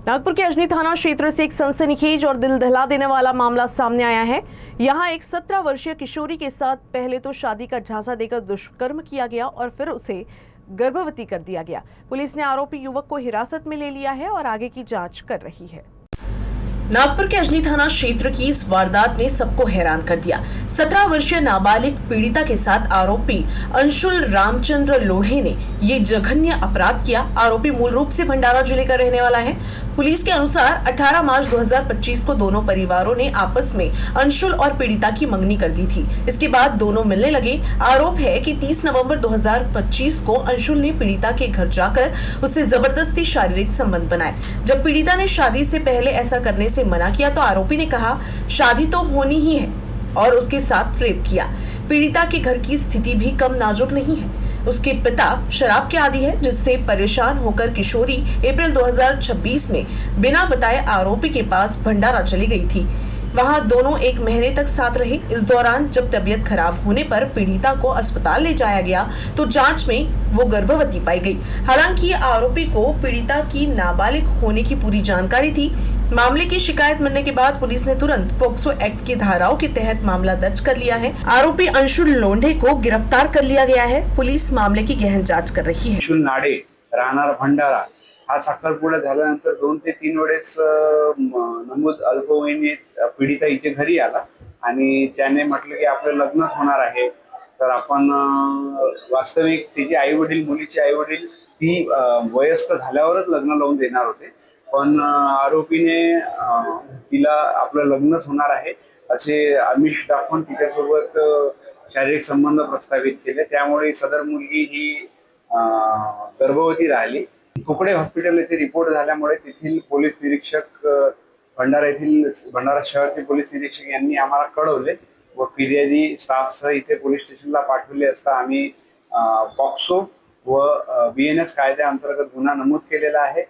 नागपुर के अजनी थाना क्षेत्र से एक सनसनीखेज और दिल दहला देने वाला मामला सामने आया है। यहां एक 17 वर्षीय किशोरी के साथ पहले तो शादी का झांसा देकर दुष्कर्म किया गया और फिर उसे गर्भवती कर दिया गया। पुलिस ने आरोपी युवक को हिरासत में ले लिया है और आगे की जांच कर रही है। नागपुर के अजनी थाना क्षेत्र की इस वारदात ने सबको हैरान कर दिया। 17 वर्षीय नाबालिग पीड़िता के साथ आरोपी अंशुल रामचंद्र लोढ़े ने ये जघन्य अपराध किया। आरोपी मूल रूप से भंडारा जिले का रहने वाला है। पुलिस के अनुसार 18 मार्च 2025 को दोनों परिवारों ने आपस में अंशुल और पीड़िता की मंगनी कर दी थी। इसके बाद दोनों मिलने लगे। आरोप है कि 30 नवंबर 2025 को अंशुल ने पीड़िता के घर जाकर उससे जबरदस्ती शारीरिक संबंध बनाए। जब पीड़िता ने शादी से पहले ऐसा करने से मना किया तो आरोपी ने कहा शादी तो होनी ही है और उसके साथ रेप किया। पीड़िता के घर की स्थिति भी कम नाजुक नहीं है। उसके पिता शराब के आदी है, जिससे परेशान होकर किशोरी अप्रैल 2026 में बिना बताए आरोपी के पास भंडारा चली गई थी। वहां दोनों 1 महीने तक साथ रहे। इस दौरान जब तबीयत खराब होने पर पीड़िता को अस्पताल ले जाया गया तो जांच में वो गर्भवती पाई गई। हालांकि आरोपी को पीड़िता की नाबालिग होने की पूरी जानकारी थी। मामले की शिकायत मिलने के बाद पुलिस ने तुरंत पोक्सो एक्ट की धाराओं के तहत मामला दर्ज कर लिया है। आरोपी अंशुल लोढ़े को गिरफ्तार कर लिया गया है। पुलिस मामले की गहन जाँच कर रही है। अंशुल नाडे राहणार भंडारा हा साखरपुडा झाल्यानंतर 2 ते 3 वेळेस नमूद अल्पवयीन पीडिता हिच्या घरी आला आणि त्याने म्हटलं की आपलं लग्नच होणार आहे, तर आपण वास्तविक तिचे आई वडील मुलीचे आई वडील ती वयस्क झाल्यावरच लग्न लावून देणार होते, पण आरोपीने तिला आपलं लग्नच होणार आहे असे आमिष दाखवून तिच्यासोबत शारीरिक संबंध प्रस्थापित केले। त्यामुळे सदर मुलगी ही गर्भवती राहिली। कुकडे हॉस्पिटल येथे रिपोर्ट झाल्यामुळे तेथील पोलीस निरीक्षक भंडारा शहरचे पोलीस निरीक्षक यांनी आम्हाला कळवले व फिर्यादी स्टाफसह इथे पोलीस स्टेशनला पाठवले असता आम्ही पॉक्सो व BNS कायद्याअंतर्गत गुन्हा नमूद केलेला आहे।